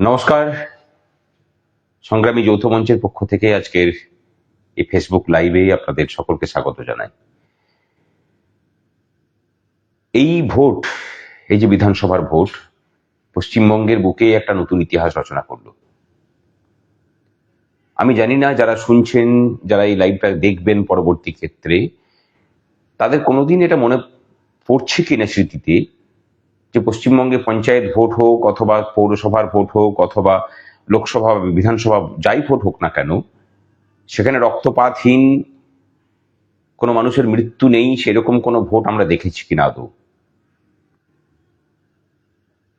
নমস্কার। সংগ্রামী যৌথ মঞ্চের পক্ষ থেকে আজকের এই ফেসবুক লাইভে আপনাদের সকলকে স্বাগত জানাই। এই ভোট, এই যে বিধানসভার ভোট, পশ্চিমবঙ্গের বুকে একটা নতুন ইতিহাস রচনা করলো। আমি জানি না যারা শুনছেন, যারা এই লাইভটা দেখবেন পরবর্তী ক্ষেত্রে, তাদের কোনোদিন এটা মনে পড়ছে কিনা স্মৃতিতে যে পশ্চিমবঙ্গে পঞ্চায়েত ভোট হোক অথবা পৌরসভার ভোট হোক অথবা লোকসভা বিধানসভা যাই ভোট হোক না কেন, সেখানে রক্তপাতহীন কোনো মানুষের মৃত্যু নেই, সেরকম কোনো ভোট আমরা দেখেছি কিনা আদৌ।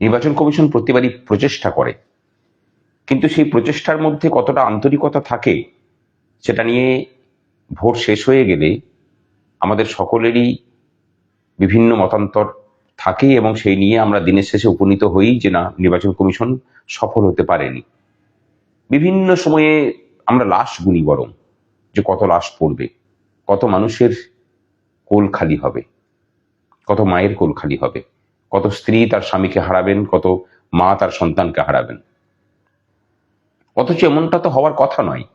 নির্বাচন কমিশন প্রতিবারই প্রচেষ্টা করে, কিন্তু সেই প্রচেষ্টার মধ্যে কতটা আন্তরিকতা থাকে সেটা নিয়ে ভোট শেষ হয়ে গেলে আমাদের সকলেরই বিভিন্ন মতান্তর থাকে, এবং সেই নিয়ে আমরা দিনের শেষে উপনীত হই যে না, নির্বাচন কমিশন সফল হতে পারেনি। বিভিন্ন সময়ে আমরা লাশ গুনি, বরং যে কত লাশ পড়বে, কত মানুষের কোল খালি হবে, কত মায়ের কোল খালি হবে, কত স্ত্রী তার স্বামীকে হারাবেন, কত মা তার সন্তানকে হারাবেন। অথচ এমনটা তো হওয়ার কথা নয়,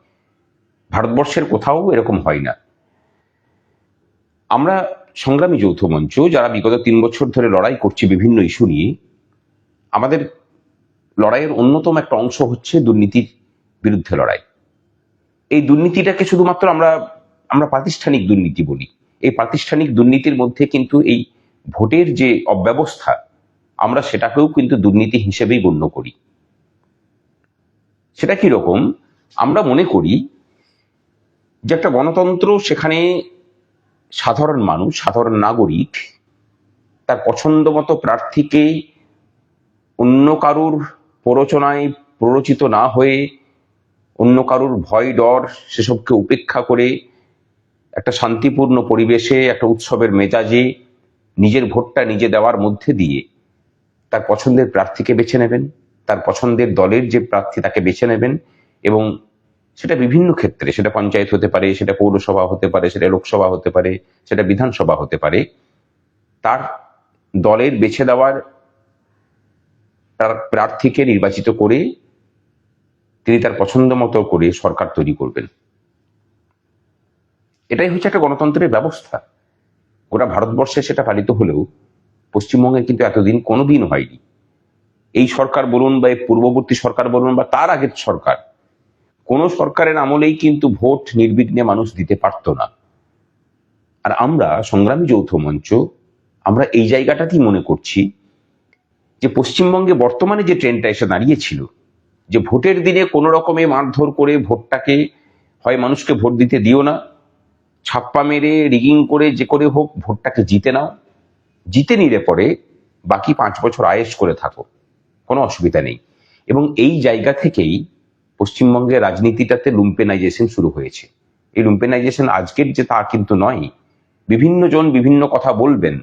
ভারতবর্ষের কোথাও এরকম হয় না। আমরা সংগ্রামী যৌথ মঞ্চ যারা বিগত 3 বছর ধরে লড়াই করছি বিভিন্ন ইস্যু নিয়ে, আমাদের লড়াইয়ের অন্যতম একটা অংশ হচ্ছে দুর্নীতির বিরুদ্ধে লড়াই। এই দুর্নীতিটাকে শুধুমাত্র আমরা প্রাতিষ্ঠানিক দুর্নীতি বলি। এই প্রাতিষ্ঠানিক দুর্নীতির মধ্যে কিন্তু এই ভোটের যে অব্যবস্থা, আমরা সেটাকেও কিন্তু দুর্নীতি হিসেবেই গণ্য করি। সেটা কি রকম? আমরা মনে করি যে একটা গণতন্ত্র, সেখানে সাধারণ মানুষ, সাধারণ নাগরিক তার পছন্দ মতো প্রার্থীকে অন্য কারুর প্ররোচনায় প্ররোচিত না হয়ে, অন্য কারুর ভয় ডর সেসবকে উপেক্ষা করে একটা শান্তিপূর্ণ পরিবেশে, একটা উৎসবের মেজাজে নিজের ভোটটা নিজে দেওয়ার মধ্যে দিয়ে তার পছন্দের প্রার্থীকে বেছে নেবেন, তার পছন্দের দলের যে প্রার্থী তাকে বেছে নেবেন। এবং সেটা বিভিন্ন ক্ষেত্রে, সেটা পঞ্চায়েত হতে পারে, সেটা পৌরসভা হতে পারে, সেটা লোকসভা হতে পারে, সেটা বিধানসভা হতে পারে, তার দলের বেছে দেওয়ার তার প্রার্থীকে নির্বাচিত করে তিনি তার পছন্দ মতো করে সরকার তৈরি করবেন। এটাই হচ্ছে একটা গণতন্ত্রের ব্যবস্থা। গোটা ভারতবর্ষে সেটা পালিত হলেও পশ্চিমবঙ্গে কিন্তু এতদিন কোনোদিন হয়নি। এই সরকার বলুন বা এই পূর্ববর্তী সরকার বলুন বা তার আগের সরকার, কোন সরকারের আমলেই কিন্তু ভোট নির্বিঘ্নে মানুষ দিতে পারত না। আর আমরা সংগ্রামী যৌথ মঞ্চ, আমরা এই জায়গাটাতেই মনে করছি যে পশ্চিমবঙ্গে বর্তমানে যে ট্রেন্ডটা এসে দাঁড়িয়েছিল, যে ভোটের দিনে কোনো রকমে মারধর করে ভোটটাকে, হয় মানুষকে ভোট দিতে দিও না, ছাপ্পা মেরে রিগিং করে যে করে হোক ভোটটাকে জিতে নাও, জিতে নিলে পরে বাকি 5 বছর আয়েশ করে থাকো, কোনো অসুবিধা নেই। এবং এই জায়গা থেকেই পশ্চিমবঙ্গের রাজনীতিটাতে লুম্পেনাইজেশন শুরু হয়েছে। এই লুম্পেনাইজেশন আজকের যে তা কিন্তু নয়। বিভিন্ন জন বিভিন্ন কথা বলবেন,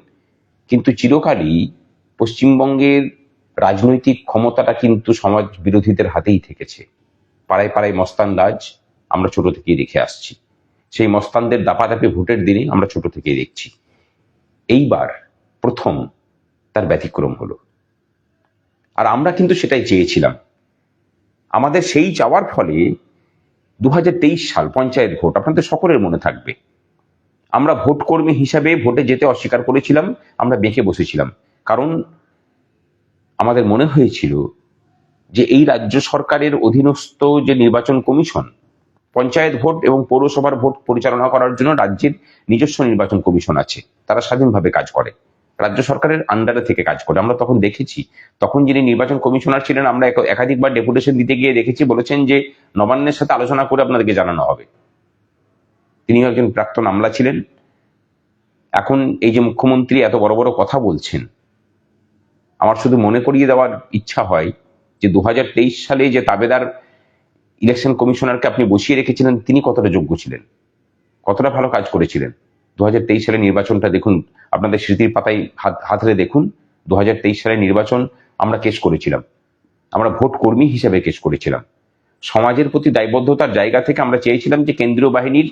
কিন্তু চিরকালই পশ্চিমবঙ্গের রাজনৈতিক ক্ষমতাটা কিন্তু সমাজ বিরোধীদের হাতেই থেকেছে। পাড়ায় পাড়ায় মস্তান রাজ আমরা ছোট থেকেই দেখে আসছি। সেই মস্তানদের দাপাদাপি ভোটের দিনে আমরা ছোট থেকেই দেখছি। এইবার প্রথম তার ব্যতিক্রম হলো, আর আমরা কিন্তু সেটাই চেয়েছিলাম। আমাদের সেই চাওয়ার ফলে 2023 সাল পঞ্চায়েত ভোট আপনাদের সকলের মনে থাকবে। আমরা ভোট কর্মী হিসাবে ভোটে যেতে অস্বীকার করেছিলাম, আমরা বেঁকে বসেছিলাম। কারণ আমাদের মনে হয়েছিল যে এই রাজ্য সরকারের অধীনস্থ যে নির্বাচন কমিশন, পঞ্চায়েত ভোট এবং পৌরসভার ভোট পরিচালনা করার জন্য রাজ্যের নিজস্ব নির্বাচন কমিশন আছে, তারা স্বাধীনভাবে কাজ করে, রাজ্য সরকারের আন্ডারে থেকে কাজ করে। আমরা তখন দেখেছি, তখন যিনি নির্বাচন কমিশনার ছিলেন, আমরা একাধিকবার ডেপুটেশন দিতে গিয়ে দেখেছি, বলেছেন যে নবান্নের সাথে আলোচনা করে আপনাদেরকে জানানো হবে। তিনি একজন প্রাক্তন আমলা ছিলেন। এখন এই যে মুখ্যমন্ত্রী এত বড় বড় কথা বলছেন, আমার শুধু মনে করিয়ে দেওয়ার ইচ্ছা হয় যে 2023 সালে যে তাবেদার ইলেকশন কমিশনারকে আপনি বসিয়ে রেখেছিলেন, তিনি কতটা যোগ্য ছিলেন, কতটা ভালো কাজ করেছিলেন। 2023 সালের নির্বাচনটা দেখুন, আপনাদের স্মৃতির পাতায় হাতড়ে দেখুন। 2023 সালের নির্বাচন আমরা কেস করেছিলাম, আমরা ভোট কর্মী হিসেবে কেস করেছিলাম। সমাজের প্রতি দায়বদ্ধতার জায়গা থেকে আমরা চেয়েছিলাম যে কেন্দ্রীয় বাহিনীর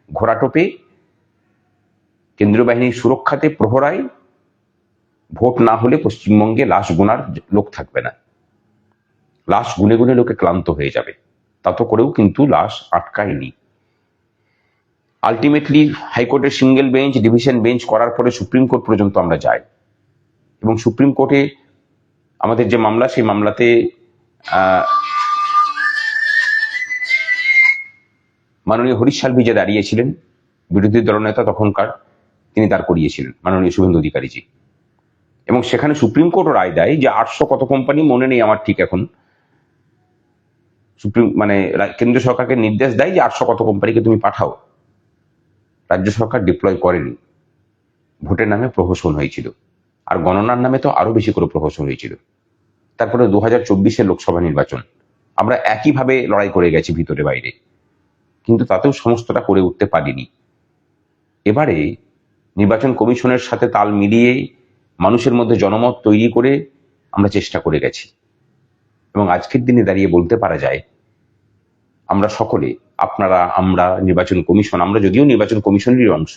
ঘোরাটোপে, কেন্দ্রীয় বাহিনীর সুরক্ষাতে, প্রহরায় ভোট না হলে পশ্চিমবঙ্গে লাশ গোনার লোক থাকবে না। লাশ গুনে গুনে লোকে ক্লান্ত হয়ে যাবে, তা তো করেও কিন্তু লাশ আটকায়নি। আলটিমেটলি হাইকোর্টের সিঙ্গেল বেঞ্চ, ডিভিশন বেঞ্চ করার পরে সুপ্রিম কোর্ট পর্যন্ত আমরা যাই, এবং সুপ্রিম কোর্টে আমাদের যে মামলা, সেই মামলাতে মাননীয় হরিশ সালভি যে দাঁড়িয়েছিলেন, বিরোধী দলনেতা তখনকার, তিনি দাঁড় করিয়েছিলেন মাননীয় শুভেন্দু অধিকারীজি, এবং সেখানে সুপ্রিম কোর্ট রায় দেয় যে 800 কত কোম্পানি, মনে নেই আমার ঠিক এখন, কেন্দ্র সরকারকে নির্দেশ দেয় যে 800 কত কোম্পানিকে তুমি পাঠাও। রাজ্য সরকার ডিপ্লয় করেনি, ভোটের নামে প্রহসন হয়েছিল, আর গণনার নামে তো আরো বেশি করে প্রহসন হয়েছিল। তারপরে 2024-এর লোকসভা নির্বাচন, আমরা একইভাবে লড়াই করে গেছি ভিতরে বাইরে, কিন্তু তাতেও সমস্তটা করে উঠতে পারিনি। এবারে নির্বাচন কমিশনের সাথে তাল মিলিয়ে মানুষের মধ্যে জনমত তৈরি করে আমরা চেষ্টা করে গেছি, এবং আজকের দিনে দাঁড়িয়ে বলতে পারা যায় আমরা সকলে, আপনারা, আমরা, নির্বাচন কমিশন, আমরা যদিও নির্বাচন কমিশনেরই অংশ,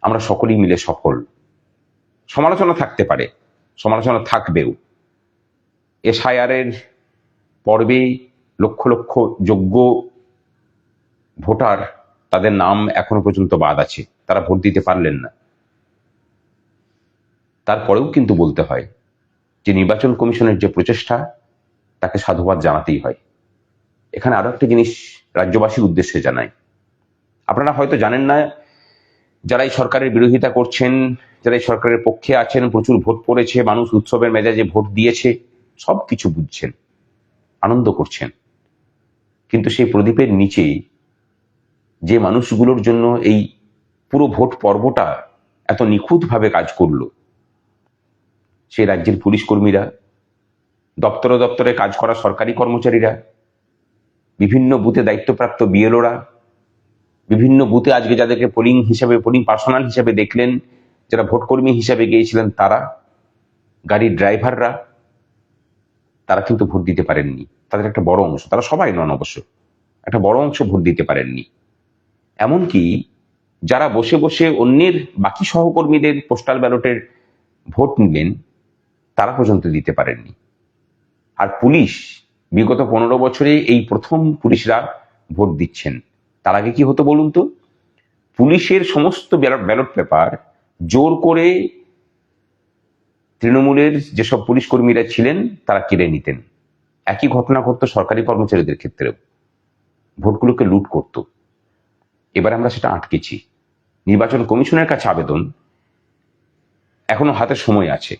আমরা সকলেই মিলে সফল। সমালোচনা থাকতে পারে, সমালোচনা থাকবেও। এসআইআর এর পর্বে লক্ষ লক্ষ যোগ্য ভোটার, তাদের নাম এখনো পর্যন্ত বাদ আছে, তারা ভোট দিতে পারলেন না। তারপরেও কিন্তু বলতে হয় যে নির্বাচন কমিশনের যে প্রচেষ্টা, তাকে সাধুবাদ জানাতেই হয়। এখানে আরো একটা জিনিস রাজ্যবাসীর উদ্দেশ্যে জানাই, আপনারা হয়তো জানেন না, যারা এই সরকারের বিরোধিতা করছেন, যারা এই সরকারের পক্ষে আছেন, প্রচুর ভোট পড়েছে, মানুষ উৎসবের মেজাজে ভোট দিয়েছে, সবকিছু বুঝছেন, আনন্দ করছেন, কিন্তু সেই প্রদীপের নিচে যে মানুষগুলোর জন্য এই পুরো ভোট পর্বটা এত নিখুঁতভাবে কাজ করলো, সেই রাজ্যের পুলিশ কর্মীরা, দপ্তরে দপ্তরে কাজ করা সরকারি কর্মচারীরা, বিভিন্ন বুথে দায়িত্বপ্রাপ্ত বিএলওরা, বিভিন্ন বুথে আজকে যাদেরকে পোলিং পার্সোনাল হিসেবে দেখলেন, যারা ভোটকর্মী হিসেবে গিয়েছিলেন তারা, গাড়ির ড্রাইভাররা, তারা কিন্তু ভোট দিতে পারেননি। তাদের একটা বড় অংশ, তারা সবাই নন অবশ্য, একটা বড় অংশ ভোট দিতে পারেননি। এমনকি যারা বসে বসে অন্যের বাকি সহকর্মীদের পোস্টাল ব্যালটের ভোট নিলেন, তারা পর্যন্ত দিতে পারেননি। আর পুলিশ, বিগত 15 বছরে এই প্রথম পুলিশরা ভোট দিচ্ছেন। তার আগে কি হতো বলুন তো? পুলিশের সমস্ত ব্যালট পেপার জোর করে তৃণমূলের যেসব পুলিশ কর্মীরা ছিলেন তারা কেড়ে নিতেন। একই ঘটনা ঘটতো সরকারি কর্মচারীদের ক্ষেত্রেও, ভোটগুলোকে লুট করত। এবার আমরা সেটা আটকেছি। নির্বাচন কমিশনের কাছে আবেদন, এখনো হাতে সময় আছে।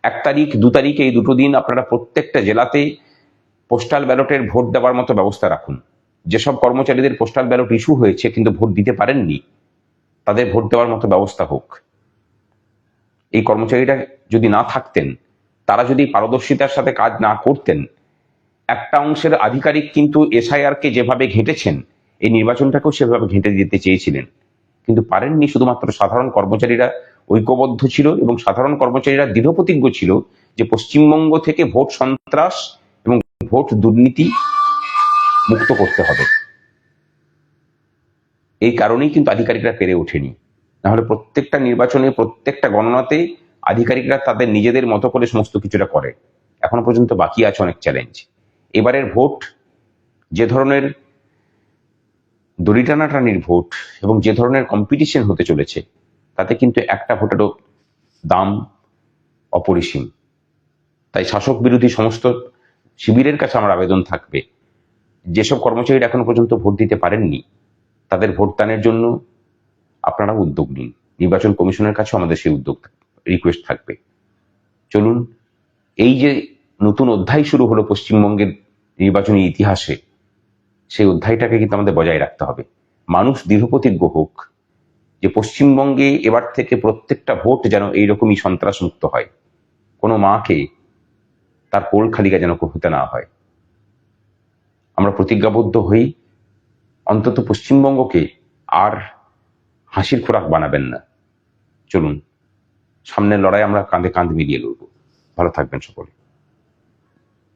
1 তারিখ 2 তারিখ, এই দুটো দিন আপনারা প্রত্যেকটা জেলাতে পোস্টাল ব্যালটের ভোট দেওয়ার মতো ব্যবস্থা রাখুন। যেসব কর্মচারীদের পোস্টাল ব্যালট ইস্যু হয়েছে কিন্তু ভোট দিতে পারেননি, তাদের ভোট দেওয়ার মতো ব্যবস্থা হোক। এই কর্মচারীরা যদি না থাকতেন, তারা যদি পারদর্শিতার সাথে কাজ না করতেন, একটা অংশের আধিকারিক কিন্তু এসআইআর কে যেভাবে ঘেঁটেছেন, এই নির্বাচনটাকেও সেভাবে ঘেঁটে দিতে চেয়েছিলেন, কিন্তু পারেননি। শুধুমাত্র সাধারণ কর্মচারীরা ঐক্যবদ্ধ ছিল, এবং সাধারণ কর্মচারীরা দৃঢ়প্রতিজ্ঞ ছিল যে পশ্চিমবঙ্গ থেকে ভোট সন্ত্রাস এবং ভোট দুর্নীতি মুক্ত করতে হবে। এই কারণেই কিন্তু আধিকারিকরা পেরে ওঠেনি। নাহলে প্রত্যেকটা নির্বাচনে, প্রত্যেকটা গণনাতে আধিকারিকরা তাদের নিজেদের মতো করে সমস্ত কিছুটা করে। এখনো পর্যন্ত বাকি আছে অনেক চ্যালেঞ্জ। এবারের ভোট যে ধরনের দড়ি টানাটানির ভোট এবং যে ধরনের কম্পিটিশন হতে চলেছে, তাতে কিন্তু একটা ভোটেরও দাম অপরিসীম। তাই শাসক বিরোধী সমস্ত শিবিরের কাছে আমার আবেদন থাকবে, যেসব কর্মচারীরা এখনো পর্যন্ত ভোট দিতে পারেননি, তাদের ভোটদানের জন্য আপনারা উদ্যোগ নিন। নির্বাচন কমিশনের কাছে আমাদের সেই উদ্যোগ রিকোয়েস্ট থাকবে। চলুন, এই যে নতুন অধ্যায় শুরু হলো পশ্চিমবঙ্গের নির্বাচনী ইতিহাসে, সেই অধ্যায়টাকে কিন্তু আমাদের বজায় রাখতে হবে। মানুষ দৃঢ়প্রতিজ্ঞ হোক যে পশ্চিমবঙ্গে এবার থেকে প্রত্যেকটা ভোট যেন এইরকমই সন্ত্রাস মুক্ত হয়, কোনো মাকে তার কোল খালিকা যেন হতে না হয়। আমরা প্রতিজ্ঞাবদ্ধ হই, অন্তত পশ্চিমবঙ্গকে আর হাসির খোরাক বানাবেন না। চলুন, সামনের লড়াই আমরা কাঁধে কাঁধ মিলিয়ে লড়ব। ভালো থাকবেন সকলে।